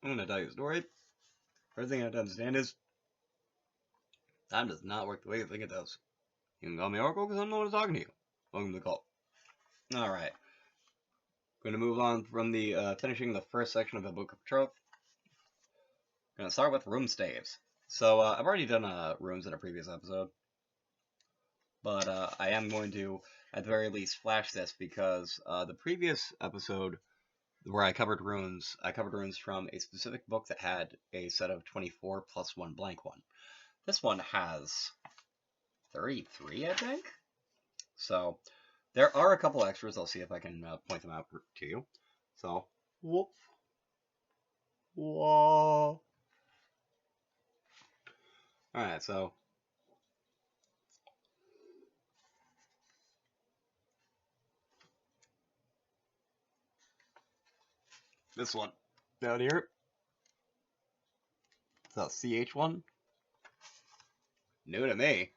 I'm going to tell you a story. First thing I have to understand is time does not work the way you think it does. You can call me Oracle because I'm the one who's talking to you. Welcome to the call. Alright. Going to move on from the finishing the first section of the Book of Troth. Going to start with room staves. So I've already done rooms in a previous episode. But I am going to, at the very least, flash this because the previous episode where I covered runes from a specific book that had a set of 24 plus one blank one. This one has 33, I think? So, there are a couple extras. I'll see if I can point them out to you. So, whoop. Whoa. Alright, so. This one down here. It's a CH1. New to me.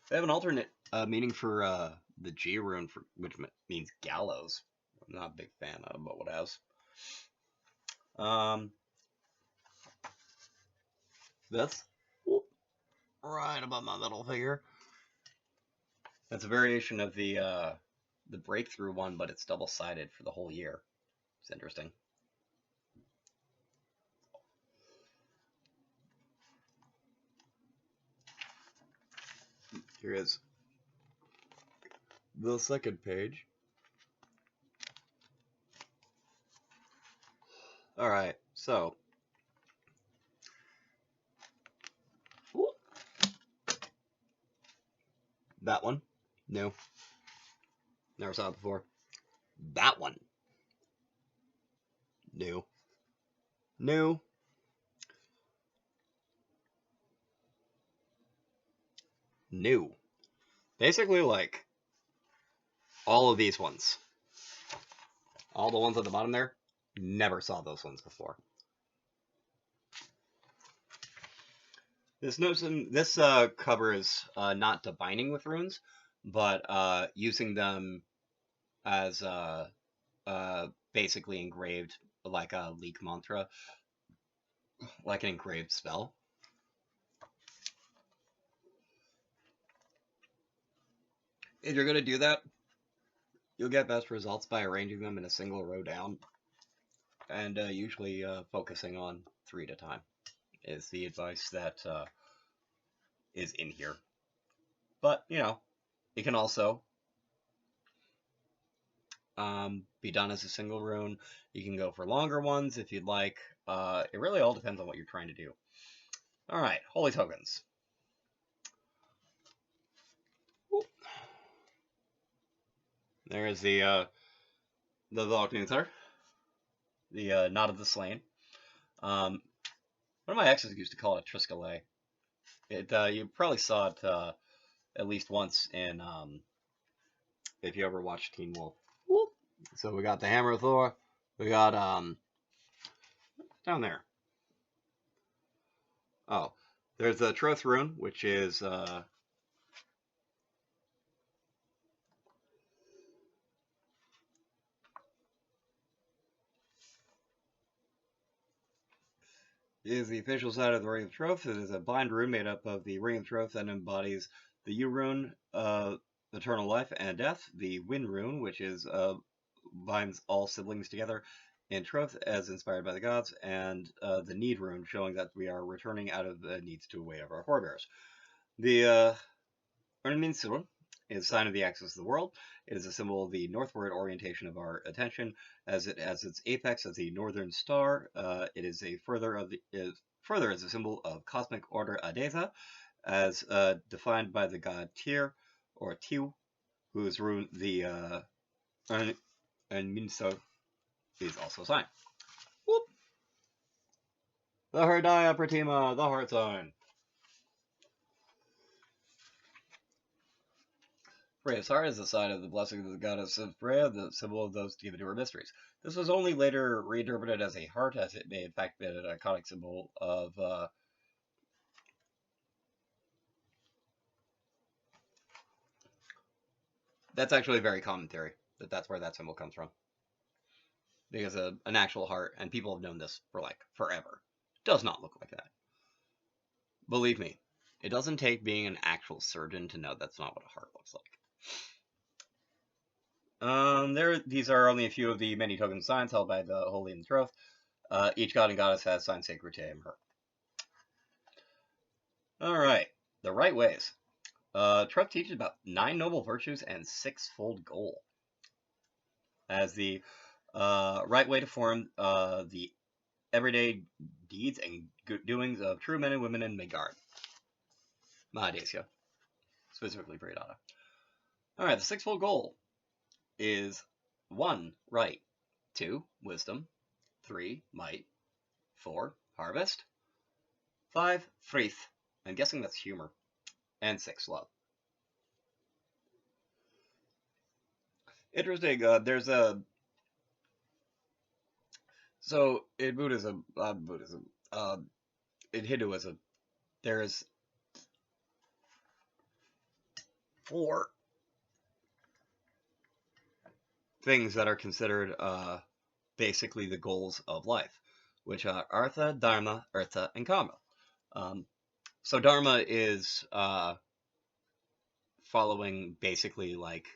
They have an alternate meaning for the G rune, which means gallows. I'm not a big fan of, but what else? This right above my little finger. That's a variation of the breakthrough one, but it's double-sided for the whole year. It's interesting. Here is the second page. Alright, so. That one. New. Never saw it before. That one. New. New. New. Basically, like, all of these ones. All the ones at the bottom there, never saw those ones before. This cover is not divining with runes, but using them as basically engraved, like a leak mantra, like an engraved spell. If you're going to do that, you'll get best results by arranging them in a single row down, and usually focusing on 3 at a time is the advice that is in here. But, you know, it can also be done as a single rune. You can go for longer ones if you'd like. It really all depends on what you're trying to do. Alright, holy tokens. There is the Valknuther, the Knot of the Slain. One of my exes used to call it Triskele. You probably saw it at least once in if you ever watched Teen Wolf. So we got the Hammer of Thor. We got down there. Oh, there's the Troth rune, which is is the official side of the Ring of Troth. It is a blind rune made up of the Ring of Troth that embodies the U rune, eternal life and death, the Wind rune, which is binds all siblings together in Troth as inspired by the gods, and the Need rune, showing that we are returning out of the needs to a way of our forebears. The Ornament rune is a sign of the axis of the world. It is a symbol of the northward orientation of our attention, as it has its apex as the northern star. It is further as a symbol of cosmic order Adeza, as defined by the god Tyr or Tiu, whose rune the and Minso is also a sign. Whoop. The Herdaya Pratima, the heart sign. Freya's heart is the sign of the blessing of the goddess of Freya, the symbol of those given to her mysteries. This was only later reinterpreted as a heart, as it may in fact be an iconic symbol of that's actually a very common theory, that's where that symbol comes from. because an actual heart, and people have known this for like forever, does not look like that. Believe me, it doesn't take being an actual surgeon to know that's not what a heart looks like. These are only a few of the many tokens of signs held by the Holy and the Troth. Each god and goddess has signs sacred to him or her. Alright, the right ways. Troth teaches about 9 noble virtues and 6-fold goal as the right way to form the everyday deeds and doings of true men and women in Midgard. Mahadesya, specifically Priadata. Alright, the 6-fold goal is 1. Right. 2. Wisdom. 3. Might. 4. Harvest. 5. Frith. I'm guessing that's humor. And 6. Love. Interesting. There's a... So, in Buddhism, in Hinduism, there's 4 things that are considered basically the goals of life, which are Artha, Dharma, Urtha, and Kama. So Dharma is following basically like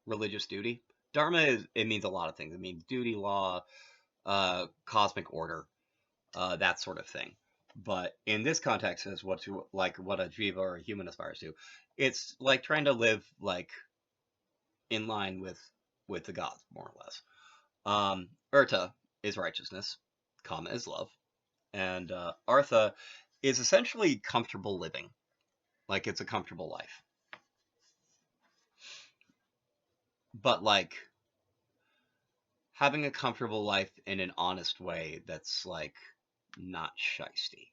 religious duty. Dharma it means a lot of things. It means duty, law, cosmic order, that sort of thing. But in this context, is what a jiva or a human aspires to. It's like trying to live like in line with the gods, more or less. Urta is righteousness, Kama is love, and Artha is essentially comfortable living. Like it's a comfortable life. But like having a comfortable life in an honest way that's like not shisty.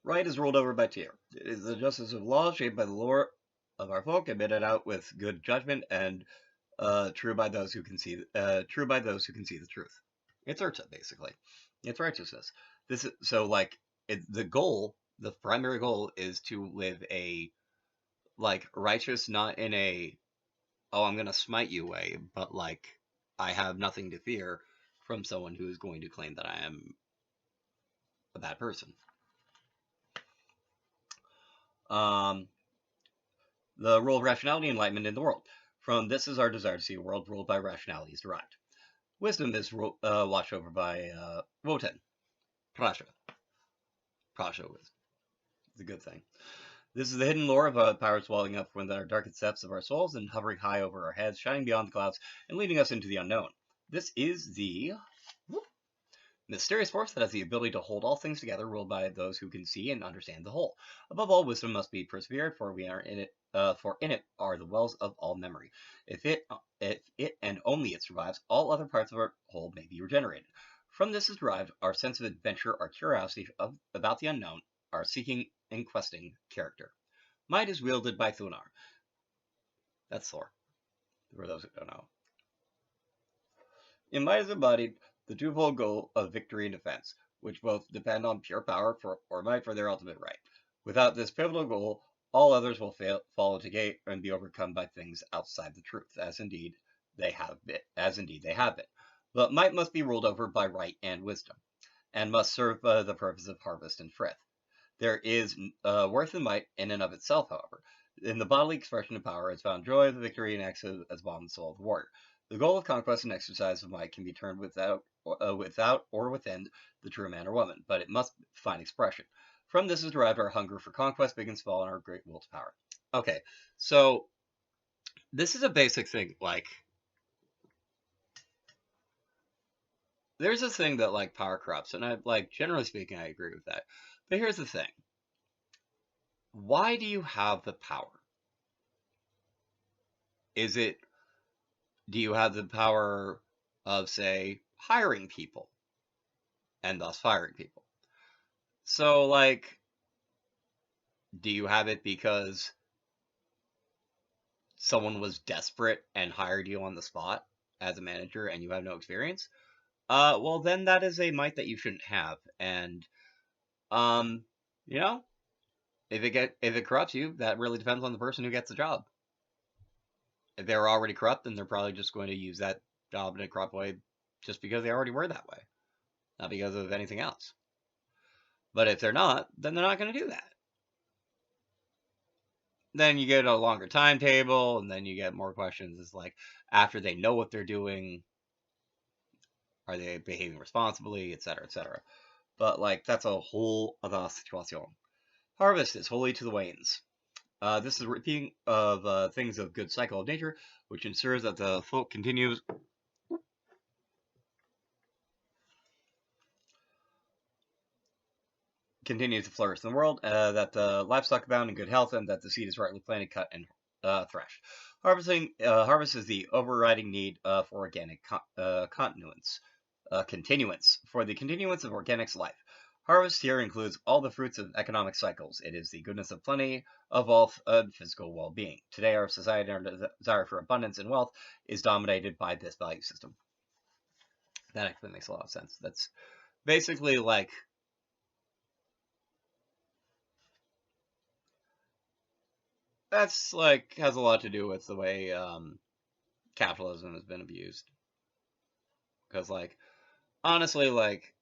Right is ruled over by Tyr. It is the justice of law shaped by the lore of our folk, admitted out with good judgment, and true by those who can see the truth. It's Urta, basically. It's righteousness. This is so like the goal. The primary goal is to live a like righteous, not in a I'm gonna smite you way, but like I have nothing to fear from someone who is going to claim that I am a bad person. The role of rationality and enlightenment in the world. From this is our desire to see a world ruled by rationality is derived. Wisdom is watched over by Wotan. Prasha. Prasha is a good thing. This is the hidden lore of power swelling up from the darkest depths of our souls and hovering high over our heads, shining beyond the clouds, and leading us into the unknown. This is the mysterious force that has the ability to hold all things together, ruled by those who can see and understand the whole. Above all, wisdom must be persevered, for we are in it. For in it are the wells of all memory. If it and only it survives, all other parts of our whole may be regenerated. From this is derived our sense of adventure, our curiosity about the unknown, our seeking and questing character. Might is wielded by Thunar. That's Thor, for those who don't know. In might is embodied the twofold goal of victory and defense, which both depend on pure power or might for their ultimate right. Without this pivotal goal, all others will fall into gate and be overcome by things outside the truth, as indeed they have been. But might must be ruled over by right and wisdom, and must serve the purpose of harvest and frith. There is worth in might in and of itself, however. In the bodily expression of power is found joy of the victory and acts as bond the soul of the warrior. The goal of conquest and exercise of might can be turned without or within the true man or woman, but it must find expression. From this is derived our hunger for conquest, big and small, and our great will to power. Okay, so this is a basic thing. Like, there's a thing that like power corrupts, and generally speaking, I agree with that. But here's the thing: why do you have the power? Do you have the power of, say, hiring people and thus firing people? So, like, do you have it because someone was desperate and hired you on the spot as a manager and you have no experience? Well, then that is a might that you shouldn't have. And, you know, If it corrupts you, that really depends on the person who gets the job. If they're already corrupt, then they're probably just going to use that job in a corrupt way just because they already were that way, not because of anything else. But if they're not, then they're not going to do that. Then you get a longer timetable, and then you get more questions. It's like, after they know what they're doing, are they behaving responsibly, etc., etc. But, like, that's a whole other situation. Harvest is holy to the Waynes. This is a repeating of things of good cycle of nature, which ensures that the folk continues to flourish in the world, that the livestock abound in good health, and that the seed is rightly planted, cut, and threshed. Harvest is the overriding need for organic continuance. For the continuance of organic's life. Harvest here includes all the fruits of economic cycles. It is the goodness of plenty of wealth and physical well-being. Today, our society and our desire for abundance and wealth is dominated by this value system. That actually makes a lot of sense. That's basically like, that's like, has a lot to do with the way capitalism has been abused. Because, like, honestly, like,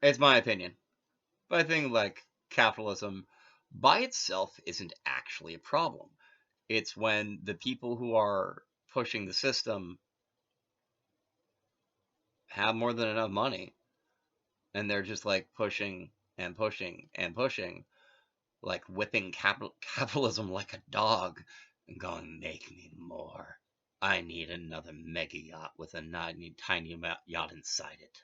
it's my opinion, but I think, like, capitalism by itself isn't actually a problem. It's when the people who are pushing the system have more than enough money, and they're just, like, pushing and pushing and pushing, like whipping capitalism like a dog and going, make me more. I need another mega yacht with a tiny yacht inside it.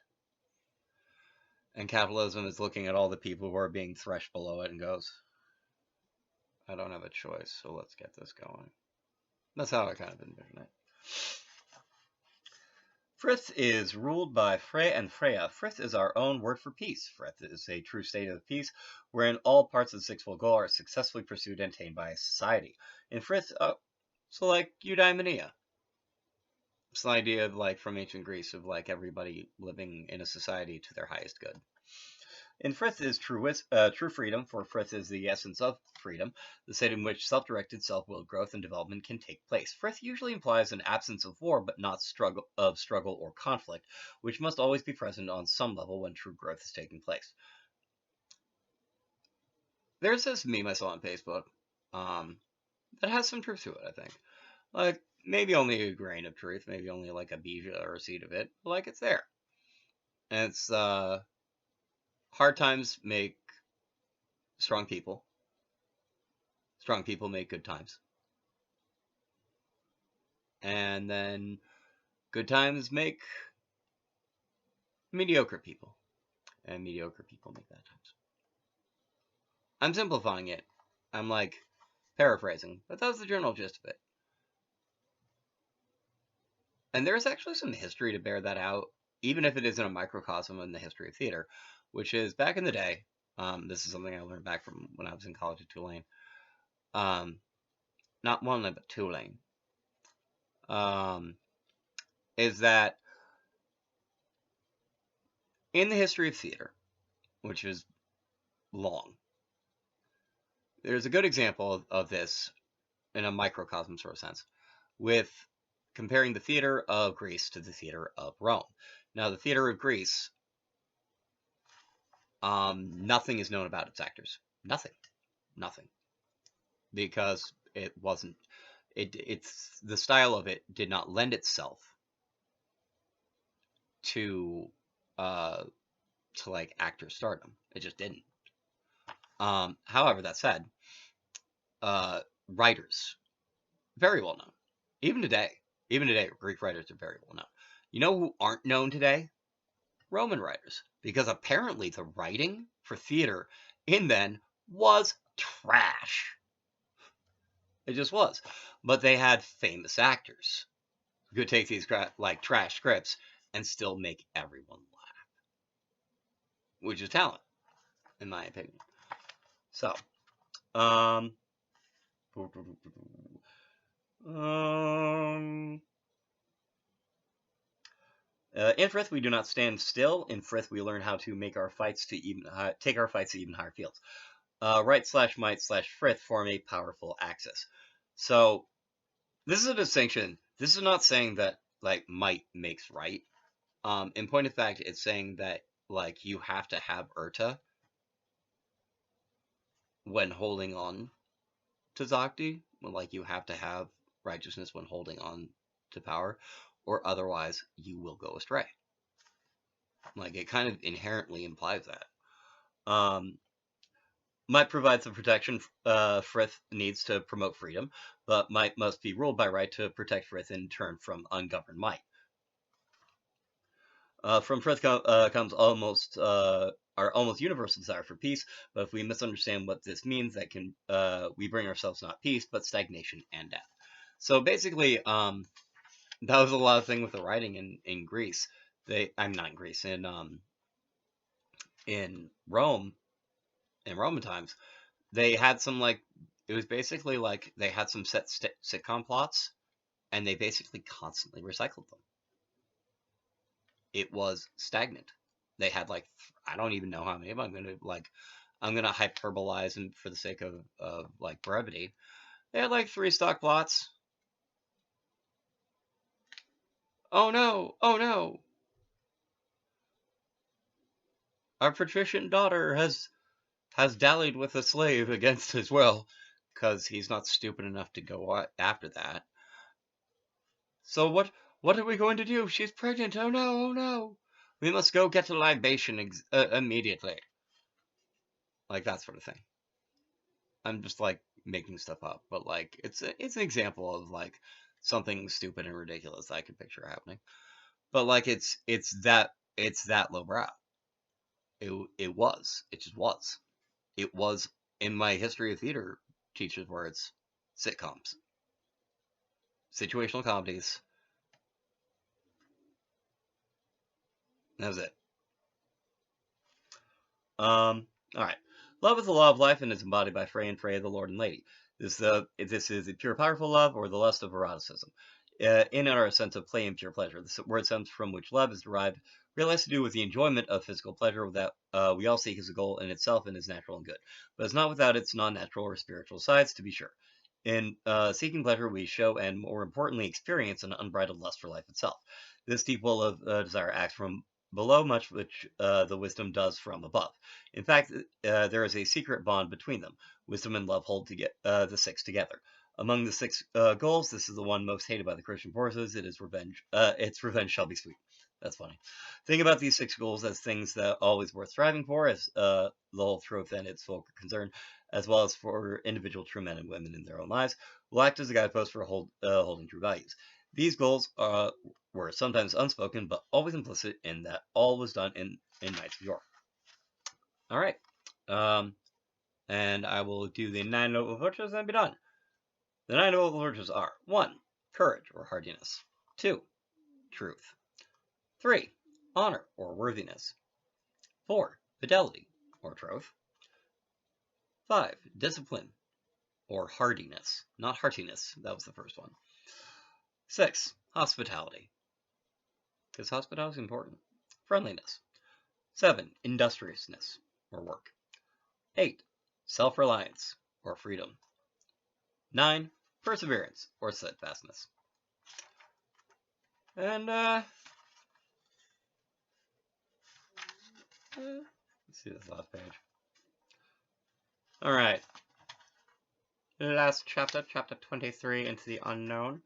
And capitalism is looking at all the people who are being threshed below it and goes, I don't have a choice, so let's get this going. That's how I kind of envision it. Frith is ruled by Frey and Freya. Frith is our own word for peace. Frith is a true state of peace wherein all parts of the sixfold goal are successfully pursued and attained by a society. In Frith, so like eudaimonia. It's an idea of, like, from ancient Greece of, like, everybody living in a society to their highest good. In Frith is true freedom, for Frith is the essence of freedom, the state in which self-directed, self-willed growth and development can take place. Frith usually implies an absence of war, but not struggle or conflict, which must always be present on some level when true growth is taking place. There's this meme I saw on Facebook that has some truth to it, I think. Like, maybe only a grain of truth, maybe only like a bija or a seed of it, but, like, it's there. And it's, hard times make strong people. Strong people make good times. And then good times make mediocre people. And mediocre people make bad times. I'm simplifying it. I'm, like, paraphrasing, but that's the general gist of it. And there's actually some history to bear that out, even if it isn't a microcosm in the history of theater, which is back in the day. This is something I learned back from when I was in college at Tulane. Not one, but Tulane. Is that in the history of theater, which is long, there's a good example of this in a microcosm sort of sense, with comparing the theater of Greece to the theater of Rome. Now, the theater of Greece, nothing is known about its actors. Nothing. Because it wasn't, it's the style of it did not lend itself to like actor stardom. It just didn't. However, that said, writers, very well known. Even today, Greek writers are very well known. You know who aren't known today? Roman writers. Because apparently the writing for theater in then was trash. It just was. But they had famous actors who could take these, like, trash scripts and still make everyone laugh. Which is talent, in my opinion. So, In Frith, we do not stand still. In Frith, we learn how to make our fights to take our fights to even higher fields. Right/might/Frith form a powerful axis. So this is a distinction. This is not saying that like might makes right. In point of fact, it's saying that like you have to have Urta when holding on to Zakti. Like you have to have righteousness when holding on to power, or otherwise you will go astray. Like it kind of inherently implies that. Might provides the protection Frith needs to promote freedom, but might must be ruled by right to protect Frith in turn from ungoverned might. From Frith comes our almost universal desire for peace, but if we misunderstand what this means, that can we bring ourselves not peace, but stagnation and death. So basically, that was a lot of thing with the writing in Greece. I'm not in Greece, in Rome, in Roman times, they had some like it was basically like they had some set sitcom plots, and they basically constantly recycled them. It was stagnant. They had like I don't even know how many. I'm gonna hyperbolize and for the sake of like brevity. They had like 3 stock plots. Oh no! Oh no! Our patrician daughter has dallied with a slave against his will, because he's not stupid enough to go after that. So what are we going to do? She's pregnant. Oh no! Oh no! We must go get a libation immediately. Like that sort of thing. I'm just like making stuff up, but like it's an example of like something stupid and ridiculous that I could picture happening. But like it's that lowbrow. It was. It just was. It was in my history of theater teacher's words, sitcoms, situational comedies. That was it. All right. Love is the law of life and is embodied by Frey and Freya, the Lord and Lady. This is a pure, powerful love or the lust of eroticism. In our sense of play and pure pleasure, the word sense from which love is derived really has to do with the enjoyment of physical pleasure that we all seek as a goal in itself and is natural and good, but it's not without its non-natural or spiritual sides, to be sure. In seeking pleasure, we show and, more importantly, experience an unbridled lust for life itself. This deep well of desire acts from below much which the wisdom does from above. In fact, there is a secret bond between them. Wisdom and love hold the 6 together. Among the 6 goals, this is the one most hated by the Christian forces. It is revenge. Its revenge shall be sweet. That's funny. Think about these 6 goals as things that are always worth striving for, as the whole Troth and its folk are concerned, as well as for individual true men and women in their own lives, will act as a guidepost for holding true values. These goals were sometimes unspoken, but always implicit in that all was done in Knights of York. All right. And I will do the 9 noble virtues and be done. The 9 noble virtues are 1. Courage or hardiness. 2. Truth. 3. Honor or worthiness. 4. Fidelity or troth. 5. Discipline or hardiness. Not heartiness. That was the first one. 6. Hospitality. Because hospitality is important. Friendliness. 7. Industriousness or work. 8. Self-reliance or freedom. 9. Perseverance or steadfastness. And let's see this last page. All right. Last chapter, chapter 23, Into the Unknown.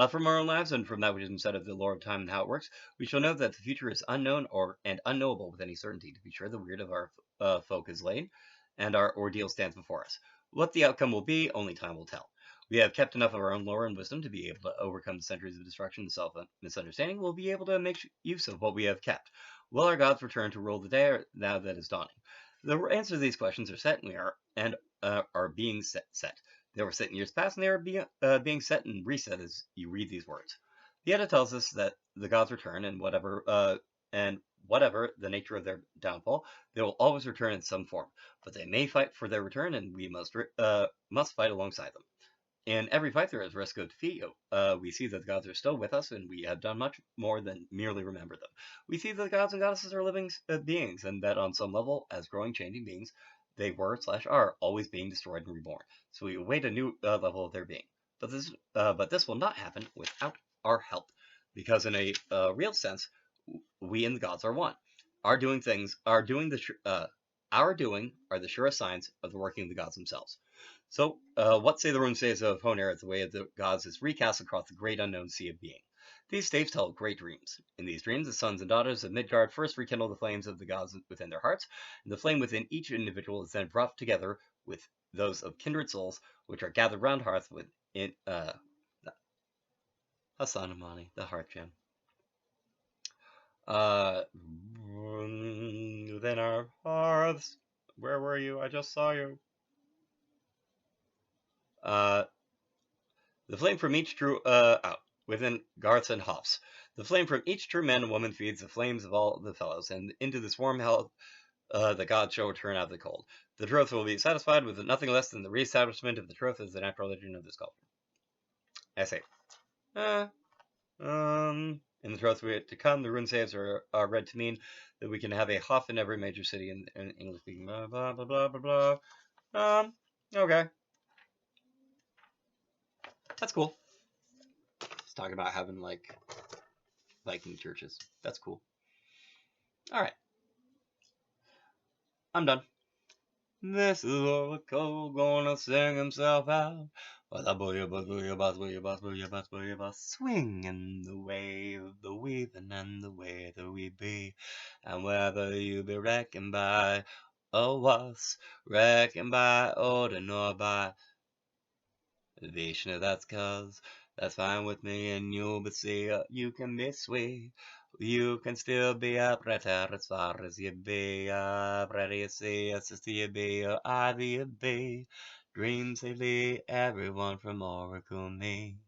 From our own lives and from that which is instead of the lore of time and how it works, we shall know that the future is unknown and unknowable with any certainty. To be sure, the weird of our folk is laid, and our ordeal stands before us. What the outcome will be, only time will tell. We have kept enough of our own lore and wisdom to be able to overcome the centuries of destruction and self-misunderstanding. We'll be able to make use of what we have kept. Will our gods return to rule the day now that is dawning? The answers to these questions are set, and are being set. They were set in years past, and they are being set and reset as you read these words. The Edda tells us that the gods return, and whatever the nature of their downfall, they will always return in some form. But they may fight for their return, and we must fight alongside them. In every fight, there is risk of defeat. We see that the gods are still with us, and we have done much more than merely remember them. We see that the gods and goddesses are living beings, and that on some level, as growing, changing beings, they were/are always being destroyed and reborn. So we await a new level of their being. But this will not happen without our help, because in a real sense, we and the gods are one. Our doing things are doing the our doing are the surest signs of the working of the gods themselves. So, what say the rune staves of Honer, the way of the gods is recast across the great unknown sea of being? These staves tell great dreams. In these dreams, the sons and daughters of Midgard first rekindle the flames of the gods within their hearts, and the flame within each individual is then brought together with those of kindred souls, which are gathered round hearth within Hassan Amani, the hearth gem. Within our hearths. Where were you? I just saw you. The flame from each true out within Garths and Hoffs. The flame from each true man and woman feeds the flames of all the fellows, and into this warm hell the gods shall return out of the cold. The Troth will be satisfied with nothing less than the re-establishment of the Troth as the natural religion of this culture. Essay. In the Troth to come, the rune saves are read to mean that we can have a Hoff in every major city in English speaking. Blah blah blah blah blah blah. Okay. That's cool. Let's talk about having like Viking churches. That's cool. Alright. I'm done. This is Oracle gonna sing himself out. Swinging the wave, the weaving and the way that we be. And whether you be reckoned by us, reckoned by Odin or by Vishnu, that's fine with me, and you'll be see, you can be sweet. You can still be a predator as far as you be a predator, sister you be a ivy you be. Dreams they lead everyone from Oracle me.